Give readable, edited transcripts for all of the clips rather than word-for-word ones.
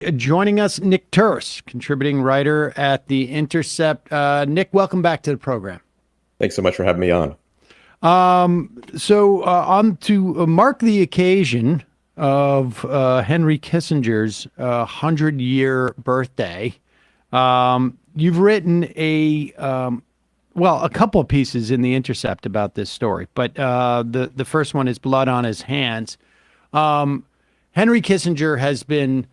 Joining us, Nick Turse, contributing writer at The Intercept. Nick, welcome back to the program. Thanks so much for having me on. On to mark the occasion of Henry Kissinger's 100-year birthday, you've written a couple of pieces in The Intercept about this story, but the first one is Blood on His Hands. Henry Kissinger has been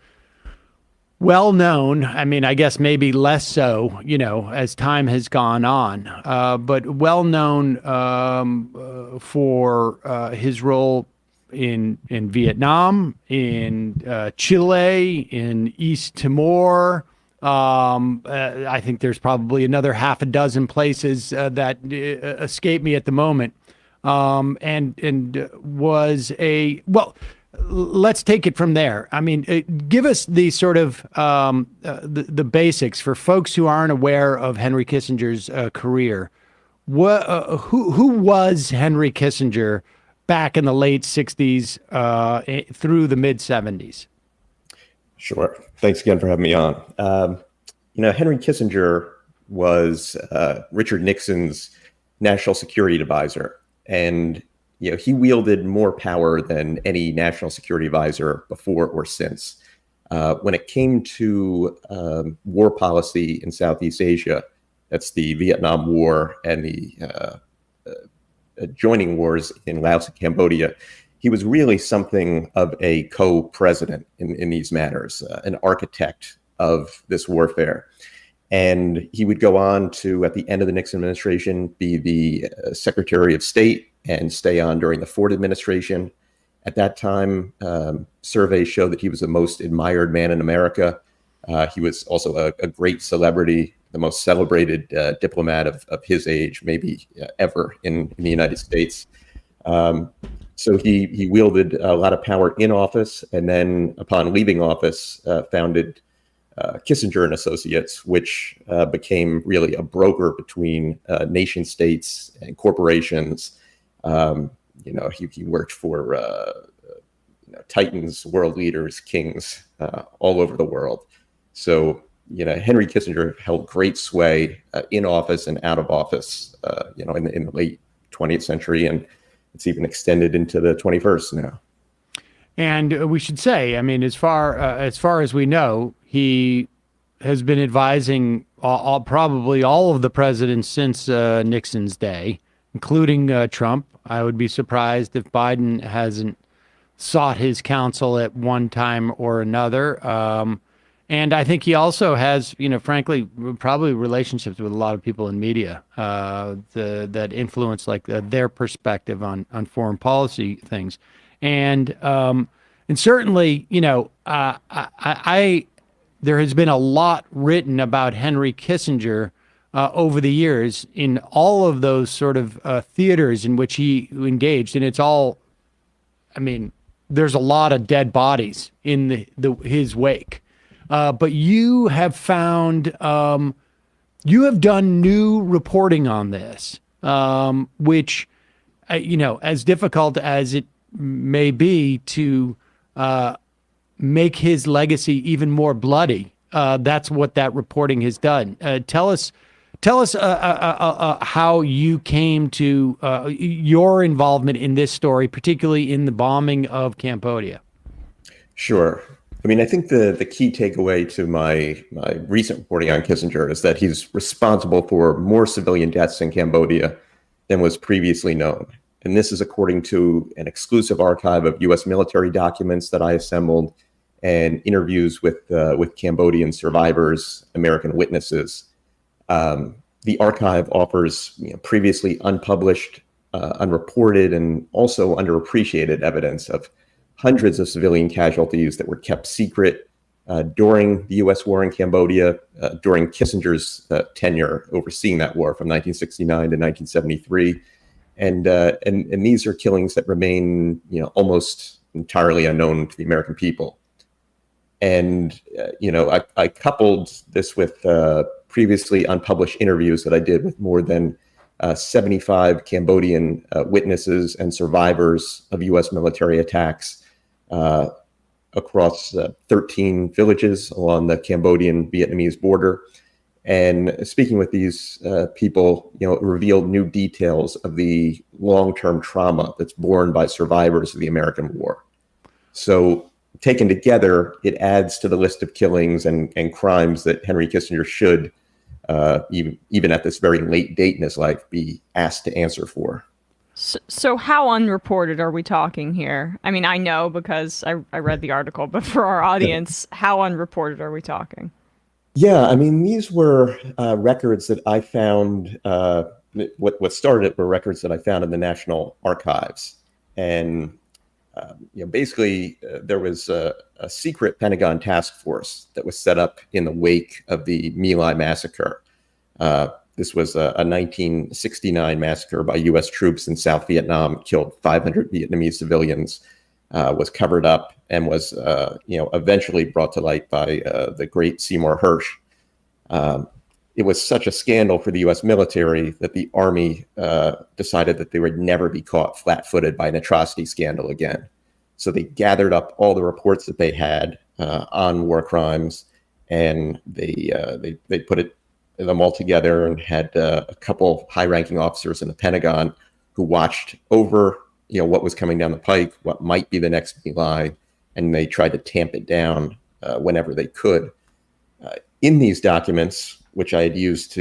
well known. I mean, I guess maybe less so, as time has gone on, but well known for his role in Vietnam, in Chile, in East Timor. I think there's probably another half a dozen places that escape me at the moment, and was let's take it from there. I mean, give us the sort of the basics for folks who aren't aware of Henry Kissinger's career. Who was Henry Kissinger back in the late 60s through the mid 70s? Sure. Thanks again for having me on. Henry Kissinger was Richard Nixon's national security advisor, and he wielded more power than any national security advisor before or since. When it came to war policy in Southeast Asia, that's the Vietnam War and the adjoining wars in Laos and Cambodia, he was really something of a co-president in these matters, an architect of this warfare. And he would go on to, at the end of the Nixon administration, be the Secretary of State and stay on during the Ford administration. At that time, surveys show that he was the most admired man in America. He was also a great celebrity, the most celebrated diplomat of his age, maybe ever in the United States. So he wielded a lot of power in office, and then upon leaving office, founded Kissinger and Associates, which became really a broker between nation states and corporations. He worked for titans, world leaders, kings all over the world. So, Henry Kissinger held great sway in office and out of office, in the late 20th century, and it's even extended into the 21st now. And we should say, I mean, as far as we know, he has been advising probably all of the presidents since Nixon's day, including Trump. I would be surprised if Biden hasn't sought his counsel at one time or another. And I think he also has, frankly, probably relationships with a lot of people in media that influence their perspective on foreign policy things. And certainly, there has been a lot written about Henry Kissinger over the years in all of those sort of theaters in which he engaged. And it's all, I mean, there's a lot of dead bodies in his wake. But you have found, you have done new reporting on this, which, as difficult as it may be to make his legacy even more bloody, that's what that reporting has done. Tell us how you came to your involvement in this story, particularly in the bombing of Cambodia. Sure. I mean, I think the key takeaway to my recent reporting on Kissinger is that he's responsible for more civilian deaths in Cambodia than was previously known. And this is according to an exclusive archive of U.S. military documents that I assembled and interviews with Cambodian survivors, American witnesses. The archive offers previously unpublished, unreported, and also underappreciated evidence of hundreds of civilian casualties that were kept secret during the U.S. war in Cambodia, during Kissinger's tenure overseeing that war from 1969 to 1973. And these are killings that remain, almost entirely unknown to the American people. And, I coupled this with previously unpublished interviews that I did with more than 75 Cambodian witnesses and survivors of U.S. military attacks across 13 villages along the Cambodian-Vietnamese border. And speaking with these people, it revealed new details of the long-term trauma that's borne by survivors of the American War. So taken together, it adds to the list of killings and crimes that Henry Kissinger should, even at this very late date in his life, be asked to answer for. So how unreported are we talking here? I mean, I know because I read the article, but for our audience, how unreported are we talking? Yeah, I mean, these were records that I found. What started it were records that I found in the National Archives, and basically there was a secret Pentagon task force that was set up in the wake of the My Lai massacre. This was a 1969 massacre by U.S. troops in South Vietnam, killed 500 Vietnamese civilians, was covered up and was, eventually brought to light by the great Seymour Hersh. It was such a scandal for the U.S. military that the Army decided that they would never be caught flat-footed by an atrocity scandal again. So they gathered up all the reports that they had on war crimes, and they put them all together and had a couple high-ranking officers in the Pentagon who watched over, what was coming down the pike, what might be the next My Lai, and they tried to tamp it down whenever they could. In these documents, which I had used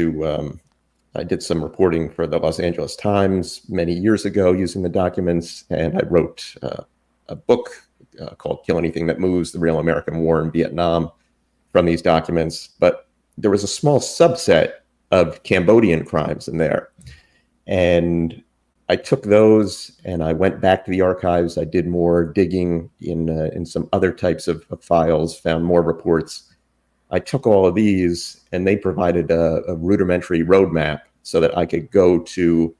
I did some reporting for the Los Angeles Times many years ago using the documents, and I wrote a book called Kill Anything That Moves, The Real American War in Vietnam from these documents. But there was a small subset of Cambodian crimes in there. And I took those and I went back to the archives. I did more digging in some other types of files, found more reports. I took all of these and they provided a rudimentary roadmap so that I could go to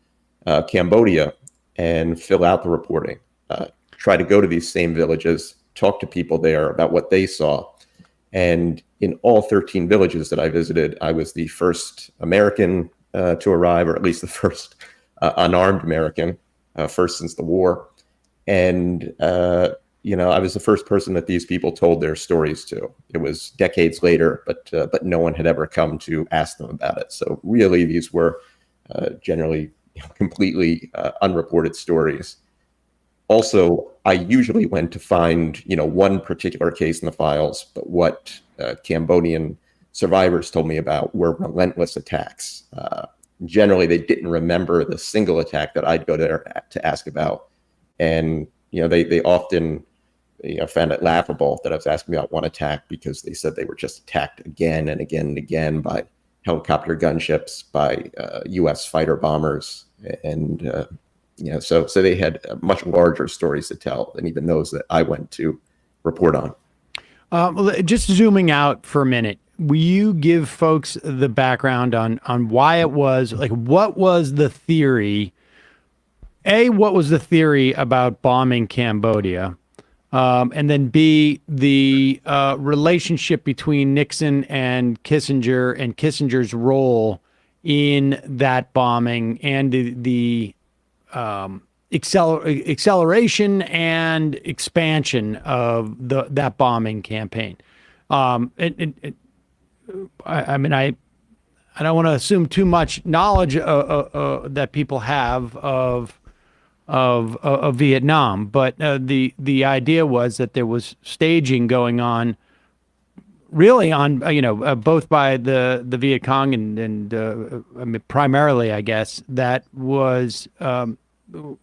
Cambodia and fill out the reporting, try to go to these same villages, talk to people there about what they saw. And in all 13 villages that I visited, I was the first American to arrive, or at least the first unarmed American, first since the war. And, I was the first person that these people told their stories to. It was decades later, but no one had ever come to ask them about it. So really, these were generally completely unreported stories. Also, I usually went to find, one particular case in the files, but what Cambodian survivors told me about were relentless attacks. Generally, they didn't remember the single attack that I'd go there to ask about. And, they often, found it laughable that I was asking about one attack because they said they were just attacked again and again and again by helicopter gunships, by U.S. fighter bombers. And, so they had much larger stories to tell than even those that I went to report on. Just zooming out for a minute, will you give folks the background on why it was, like, what was the theory? What was the theory about bombing Cambodia? And then B, the relationship between Nixon and Kissinger's role in that bombing and the acceleration and expansion of that bombing campaign. I don't want to assume too much knowledge that people have of Vietnam, but the idea was that there was staging going on, really on both by the Viet Cong and primarily, I guess, that was to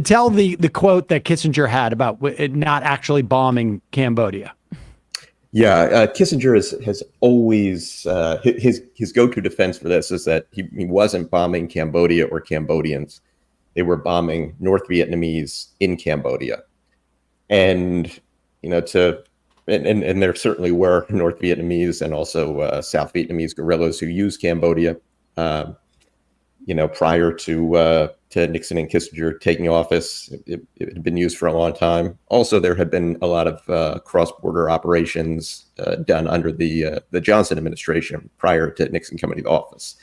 tell the quote that Kissinger had about not actually bombing Cambodia. Yeah, Kissinger has always his go-to defense for this is that he wasn't bombing Cambodia or Cambodians. They were bombing North Vietnamese in Cambodia, and and there certainly were North Vietnamese and also South Vietnamese guerrillas who used Cambodia. Prior to Nixon and Kissinger taking office, it had been used for a long time. Also, there had been a lot of cross-border operations done under the Johnson administration prior to Nixon coming to office.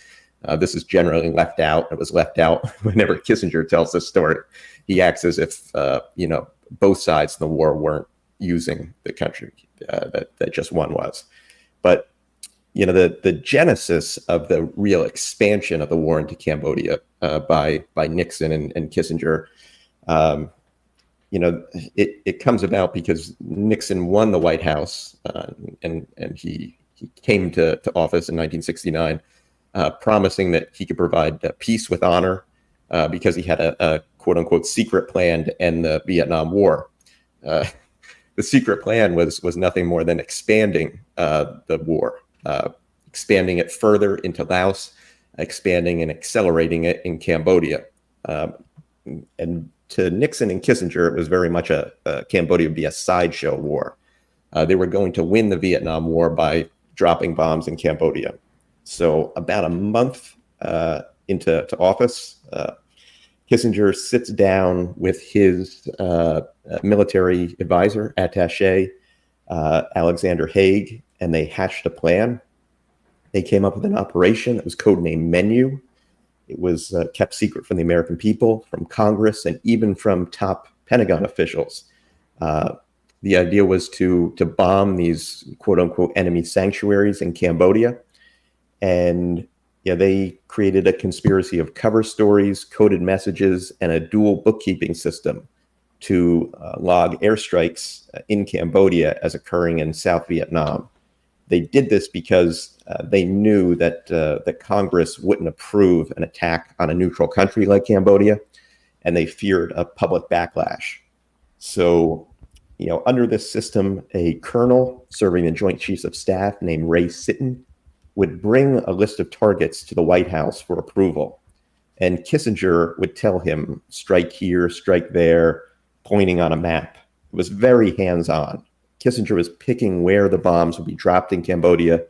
This is generally left out. It was left out whenever Kissinger tells this story. He acts as if both sides in the war using the country that just one was. But the genesis of the real expansion of the war into Cambodia by Nixon and Kissinger, it comes about because Nixon won the White House, and he came to office in 1969, promising that he could provide peace with honor, because he had a quote unquote secret plan to end the Vietnam War. The secret plan was nothing more than expanding the war, expanding it further into Laos, expanding and accelerating it in Cambodia. And to Nixon and Kissinger, it was very much Cambodia would be a sideshow war. They were going to win the Vietnam War by dropping bombs in Cambodia. So about a month into office, Kissinger sits down with his military advisor, attaché, Alexander Haig, and they hatched a plan. They came up with an operation that was codenamed Menu. It was kept secret from the American people, from Congress, and even from top Pentagon officials. The idea was to bomb these quote unquote enemy sanctuaries in Cambodia. And they created a conspiracy of cover stories, coded messages, and a dual bookkeeping system to log airstrikes in Cambodia as occurring in South Vietnam. They did this because they knew that Congress wouldn't approve an attack on a neutral country like Cambodia, and they feared a public backlash. So, under this system, a colonel serving the Joint Chiefs of Staff named Ray Sitton would bring a list of targets to the White House for approval. And Kissinger would tell him, strike here, strike there, pointing on a map. It was very hands-on. Kissinger was picking where the bombs would be dropped in Cambodia,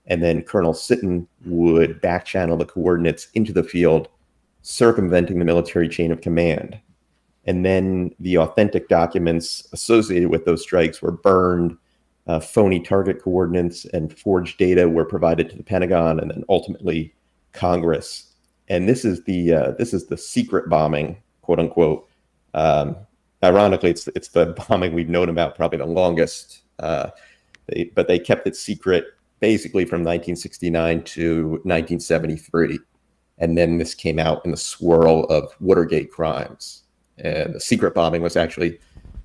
and then Colonel Sitton would back-channel the coordinates into the field, circumventing the military chain of command. And then the authentic documents associated with those strikes were burned. Phony target coordinates and forged data were provided to the Pentagon and then ultimately Congress. And this is the secret bombing, quote unquote. Ironically, it's the bombing we've known about probably the longest. But they kept it secret basically from 1969 to 1973. And then this came out in the swirl of Watergate crimes. And the secret bombing was actually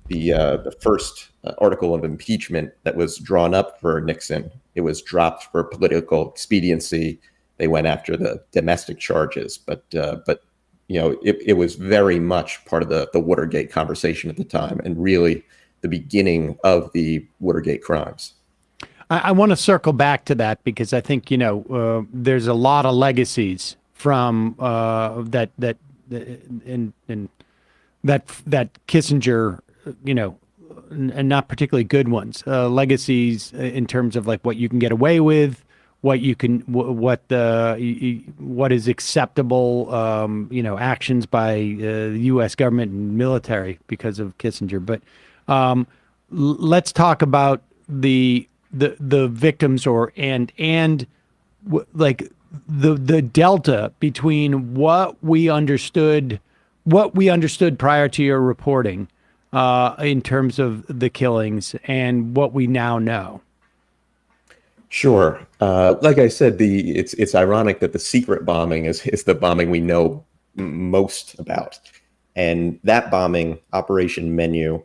the first article of impeachment that was drawn up for Nixon. It was dropped for political expediency. They went after the domestic charges, but it was very much part of the Watergate conversation at the time, and really the beginning of the Watergate crimes. I want to circle back to that because I think there's a lot of legacies from that Kissinger, and not particularly good ones, legacies in terms of like what you can get away with, what is acceptable, actions by the U.S. government and military because of Kissinger. But let's talk about the victims the delta between what we understood prior to your reporting in terms of the killings and what we now know. Sure. Like I said, it's ironic that the secret bombing is the bombing we know most about. And that bombing, Operation Menu,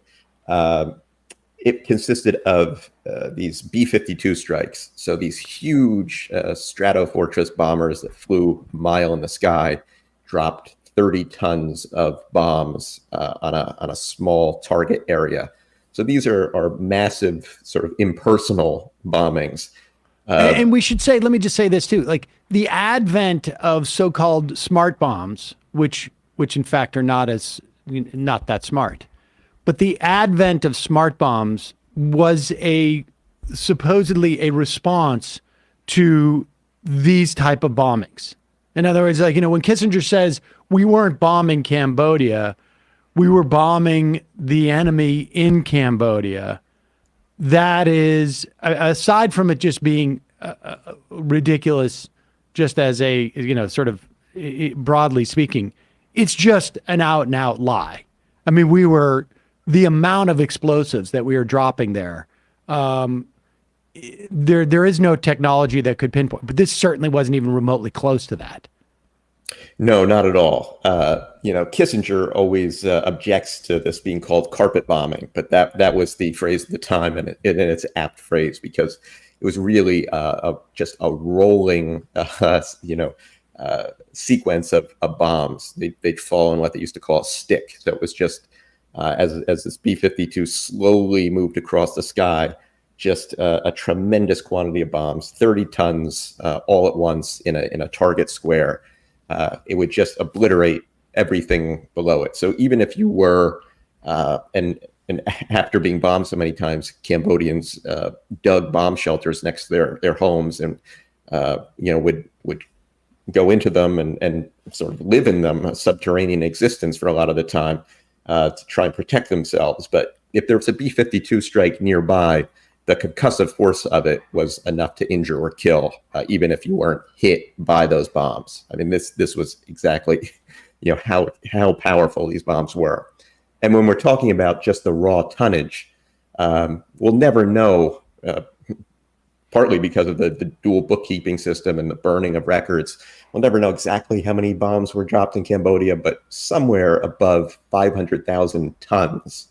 it consisted of these B-52 strikes. So these huge Stratofortress bombers that flew a mile in the sky, dropped 30 tons of bombs on a small target area. So these are massive, sort of impersonal bombings. And we should say, let me just say this too, like the advent of so-called smart bombs, which in fact are not that smart, but the advent of smart bombs was supposedly a response to these type of bombings. In other words, when Kissinger says we weren't bombing Cambodia, we were bombing the enemy in Cambodia. That is, aside from it just being ridiculous, just as a, sort of broadly speaking, it's just an out and out lie. I mean, we were the amount of explosives that we are dropping there. There is no technology that could pinpoint, but this certainly wasn't even remotely close to that. No, not at all. Kissinger always objects to this being called carpet bombing, but that was the phrase at the time, and it's an apt phrase because it was really just a rolling, sequence of bombs. They'd fall in what they used to call a stick. So it was just as this B-52 slowly moved across the sky, just a tremendous quantity of bombs, 30 tons all at once in a target square. It would just obliterate everything below it. So even if you were, and after being bombed so many times, Cambodians dug bomb shelters next to their homes and would go into them and sort of live in them, a subterranean existence for a lot of the time to try and protect themselves. But if there was a B-52 strike nearby, the concussive force of it was enough to injure or kill, even if you weren't hit by those bombs. I mean, this was exactly, how powerful these bombs were. And when we're talking about just the raw tonnage, we'll never know, partly because of the dual bookkeeping system and the burning of records. We'll never know exactly how many bombs were dropped in Cambodia, but somewhere above 500,000 tons.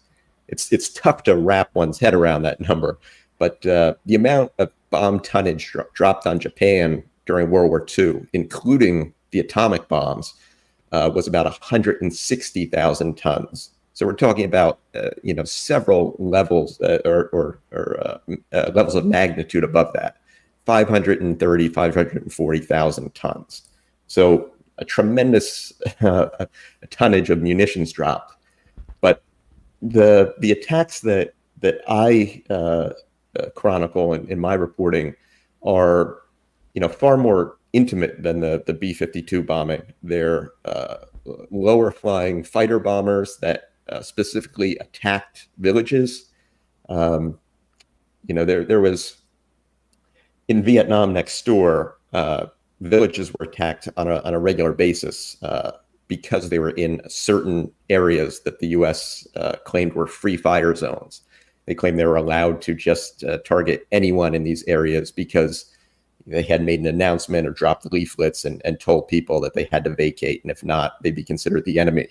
It's tough to wrap one's head around that number. But the amount of bomb tonnage dropped on Japan during World War II, including the atomic bombs, was about 160,000 tons. So we're talking about several levels or levels of magnitude above that, 530, 540,000 tons. So a tremendous tonnage of munitions dropped. But the attacks that I chronicle in my reporting are, far more intimate than the B-52 bombing. They're lower flying fighter bombers that specifically attacked villages. There was in Vietnam next door, villages were attacked on a regular basis because they were in certain areas that the U.S. Claimed were free fire zones. They claimed they were allowed to just target anyone in these areas because they had made an announcement or dropped leaflets and told people that they had to vacate, and if not, they'd be considered the enemy.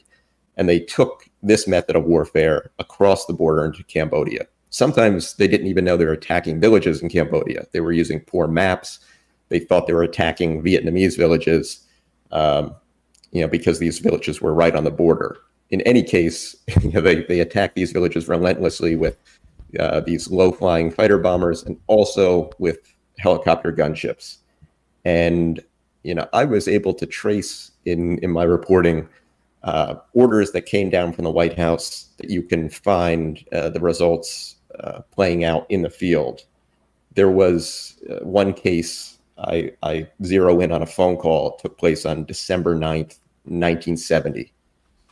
And they took this method of warfare across the border into Cambodia. Sometimes they didn't even know they were attacking villages in Cambodia. They were using poor maps. They thought they were attacking Vietnamese villages, because these villages were right on the border. In any case, they attacked these villages relentlessly with these low-flying fighter bombers and also with helicopter gunships. And, I was able to trace in my reporting orders that came down from the White House that you can find the results playing out in the field. There was one case I zero in on a phone call. It took place on December 9th, 1970.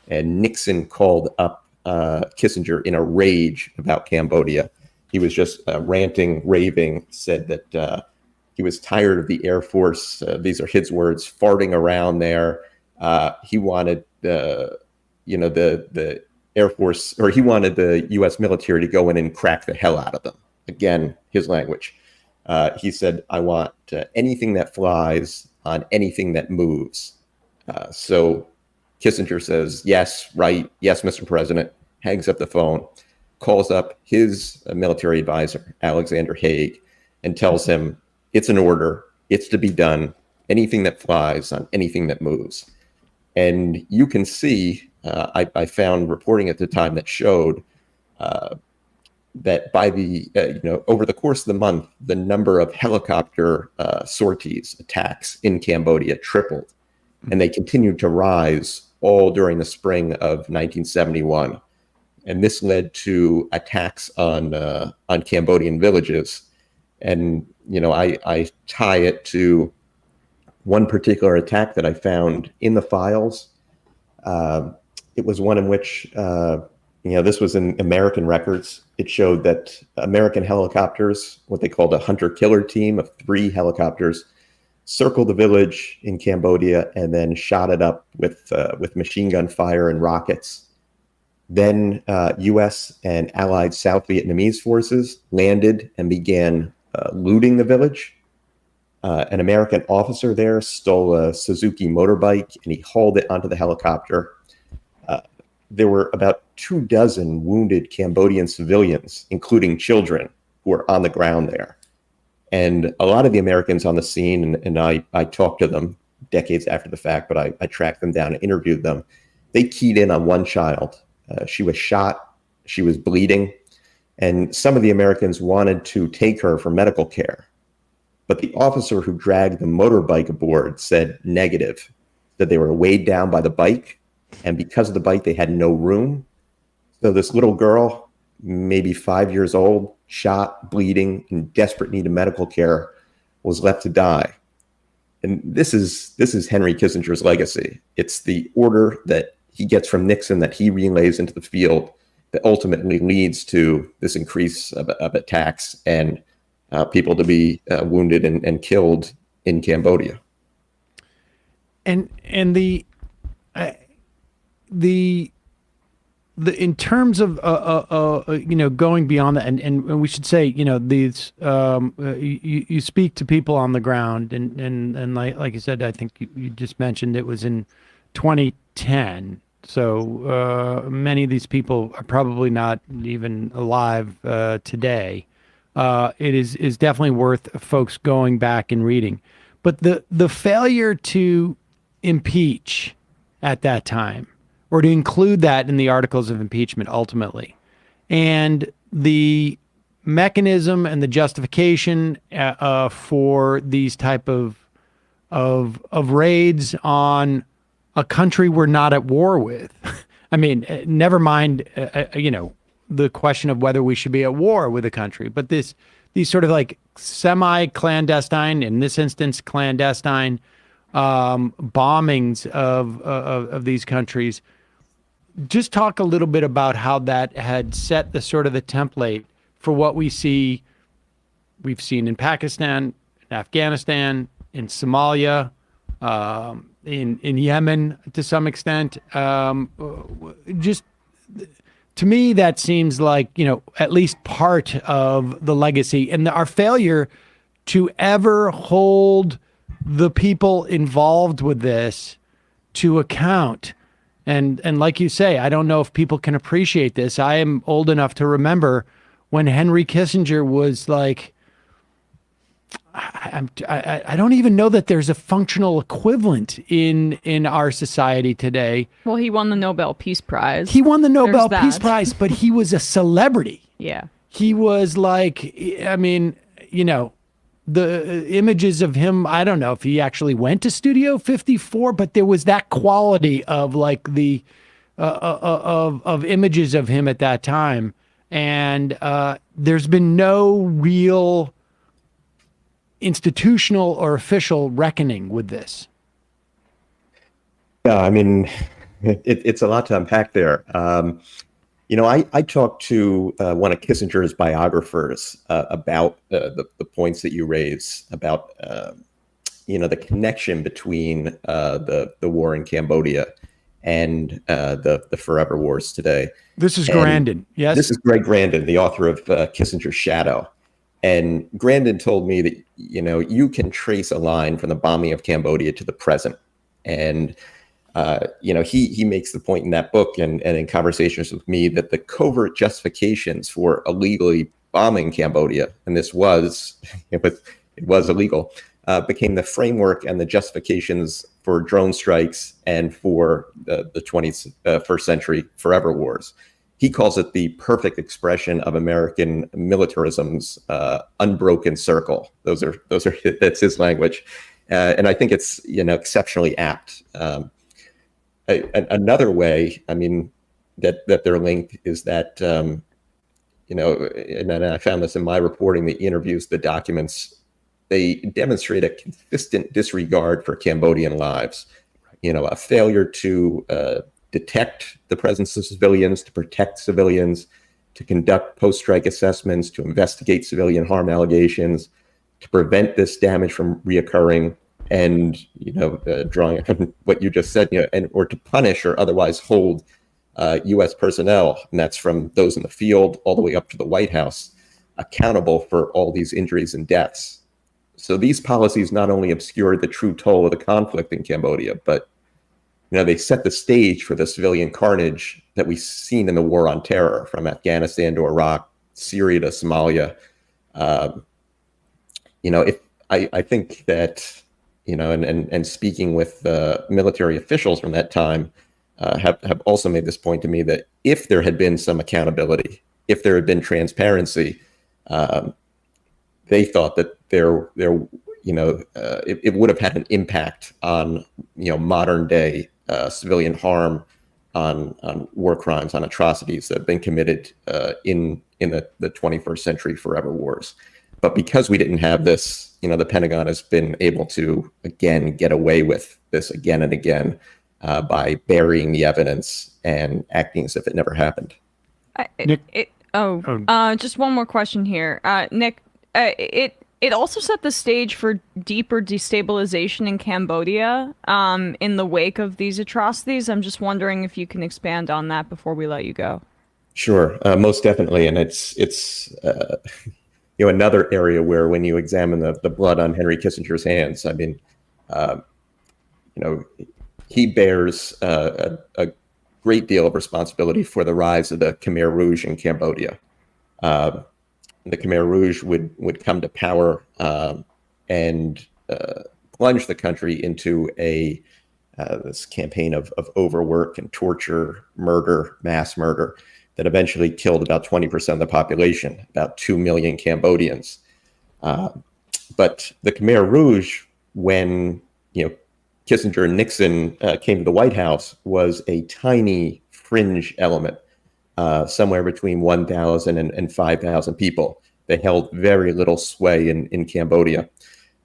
And Nixon called up Kissinger in a rage about Cambodia. He was just ranting, raving, said that he was tired of the Air Force, these are his words, farting around there. He wanted the Air Force, or he wanted the U.S. military to go in and crack the hell out of them. Again, his language. He said, I want anything that flies on anything that moves. So Kissinger says, yes, right, yes, Mr. President, hangs up the phone, calls up his military advisor, Alexander Haig, and tells him it's an order, it's to be done, anything that flies on anything that moves. And you can see, I found reporting at the time that showed that by the, over the course of the month, the number of helicopter sorties, attacks in Cambodia tripled. And they continued to rise all during the spring of 1971. And this led to attacks on Cambodian villages. And, I tie it to one particular attack that I found in the files. It was one in which, this was in American records. It showed that American helicopters, what they called a hunter-killer team of 3 helicopters, circled the village in Cambodia and then shot it up with machine gun fire and rockets. Then U.S. and allied South Vietnamese forces landed and began looting the village. An American officer there stole a Suzuki motorbike and he hauled it onto the helicopter. There were about 24 wounded Cambodian civilians, including children, who were on the ground there. And a lot of the Americans on the scene, and I talked to them decades after the fact, but I tracked them down and interviewed them. They keyed in on one child. She was shot, she was bleeding, and some of the Americans wanted to take her for medical care. But the officer who dragged the motorbike aboard said negative, that they were weighed down by the bike, and because of the bike, they had no room. So this little girl, maybe 5 years old, shot, bleeding, in desperate need of medical care, was left to die. And this is Henry Kissinger's legacy. It's the order that he gets from Nixon that he relays into the field that ultimately leads to this increase of attacks and people to be wounded and killed in Cambodia. And the in terms of going beyond that, and we should say, these you speak to people on the ground, and like you said, I think you just mentioned it was in 2010. So many of these people are probably not even alive today. It is definitely worth folks going back and reading. But the failure to impeach at that time, or to include that in the articles of impeachment ultimately, and the mechanism and the justification for these type of raids on a country we're not at war with. I mean, never mind, the question of whether we should be at war with a country, but these sort of like semi-clandestine, in this instance, clandestine bombings of these countries. Just talk a little bit about how that had set the sort of the template for what we've seen in Pakistan, in Afghanistan, in Somalia, in Yemen to some extent. Just to me, that seems like, at least part of the legacy and our failure to ever hold the people involved with this to account. And like you say, I don't know if people can appreciate this. I am old enough to remember when Henry Kissinger was like, I don't even know that there's a functional equivalent in our society today. Well, he won the Nobel Peace Prize. He won the Nobel Peace Prize, but he was a celebrity. Yeah. He was like, I mean, the images of him, I don't know if he actually went to Studio 54, but there was that quality of like the of images of him at that time. And there's been no real institutional or official reckoning with this. Yeah, I mean, it's a lot to unpack there. I talked to one of Kissinger's biographers about the points that you raise about, the connection between the war in Cambodia and the forever wars today. This is Grandin, yes? This is Greg Grandin, the author of Kissinger's Shadow. And Grandin told me that, you can trace a line from the bombing of Cambodia to the present. And he makes the point in that book and in conversations with me that the covert justifications for illegally bombing Cambodia, and it was illegal, became the framework and the justifications for drone strikes and for the 21st century forever wars. He calls it the perfect expression of American militarism's unbroken circle. That's his language, and I think it's exceptionally apt. Another way, I mean, that they're linked is that, and I found this in my reporting, the interviews, the documents, they demonstrate a consistent disregard for Cambodian lives, a failure to detect the presence of civilians, to protect civilians, to conduct post-strike assessments, to investigate civilian harm allegations, to prevent this damage from reoccurring. And drawing on what you just said, or to punish or otherwise hold U.S. personnel, and that's from those in the field all the way up to the White House, accountable for all these injuries and deaths. So these policies not only obscured the true toll of the conflict in Cambodia, but they set the stage for the civilian carnage that we've seen in the war on terror, from Afghanistan to Iraq, Syria to Somalia. If I think that, and speaking with military officials from that time, have also made this point to me, that if there had been some accountability, if there had been transparency, they thought that it would have had an impact on modern day civilian harm, on war crimes, on atrocities that have been committed in the 21st century forever wars. But because we didn't have this, the Pentagon has been able to again get away with this again and again by burying the evidence and acting as if it never happened. Just one more question here, Nick. It also set the stage for deeper destabilization in Cambodia in the wake of these atrocities. I'm just wondering if you can expand on that before we let you go. Sure, most definitely, and it's another area where, when you examine the blood on Henry Kissinger's hands, I mean, he bears a great deal of responsibility for the rise of the Khmer Rouge in Cambodia. The Khmer Rouge would come to power and plunge the country into this campaign of overwork and torture, murder, mass murder, that eventually killed about 20% of the population, about 2 million Cambodians. But the Khmer Rouge, when Kissinger and Nixon came to the White House, was a tiny fringe element. Somewhere between 1,000 and 5,000 people. They held very little sway in Cambodia.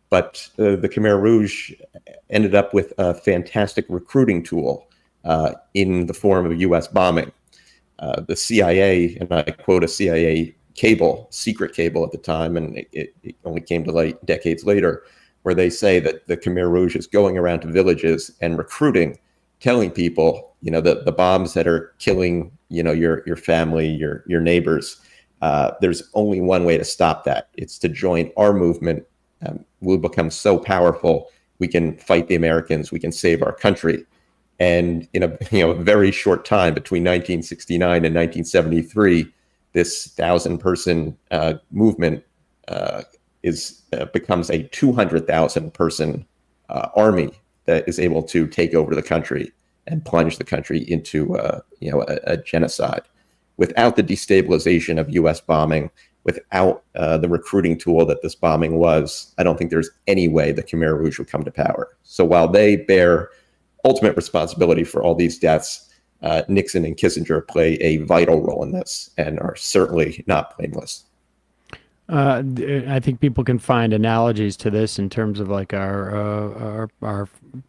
But the Khmer Rouge ended up with a fantastic recruiting tool in the form of U.S. bombing. The CIA, and I quote a CIA secret cable at the time, and it only came to light decades later, where they say that the Khmer Rouge is going around to villages and recruiting, telling people, the bombs that are killing, your family, your neighbors, there's only one way to stop that. It's to join our movement. We'll become so powerful, we can fight the Americans, we can save our country. And in a very short time, between 1969 and 1973, this 1,000-person movement becomes a 200,000-person army that is able to take over the country and plunge the country into a genocide. Without the destabilization of U.S. bombing, without the recruiting tool that this bombing was, I don't think there's any way the Khmer Rouge would come to power. So while they bear ultimate responsibility for all these deaths, Nixon and Kissinger play a vital role in this and are certainly not blameless. I think people can find analogies to this in terms of like our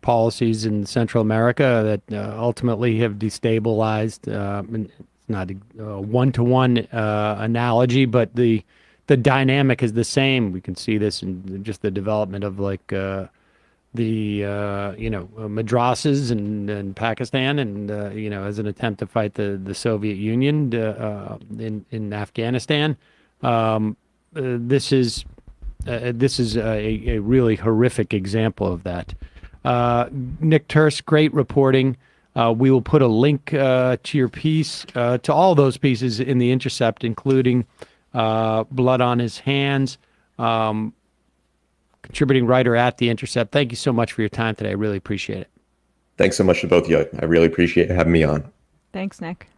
policies in Central America that ultimately have destabilized. And it's not a one-to-one analogy, but the dynamic is the same. We can see this in just the development of like the madrasas in Pakistan, and as an attempt to fight the Soviet Union in Afghanistan. This is a really horrific example of that. Nick Turse, great reporting. We will put a link to your piece, to all those pieces in The Intercept, including Blood on His Hands, contributing writer at The Intercept. Thank you so much for your time today. I really appreciate it. Thanks so much to both of you. I really appreciate having me on. Thanks, Nick.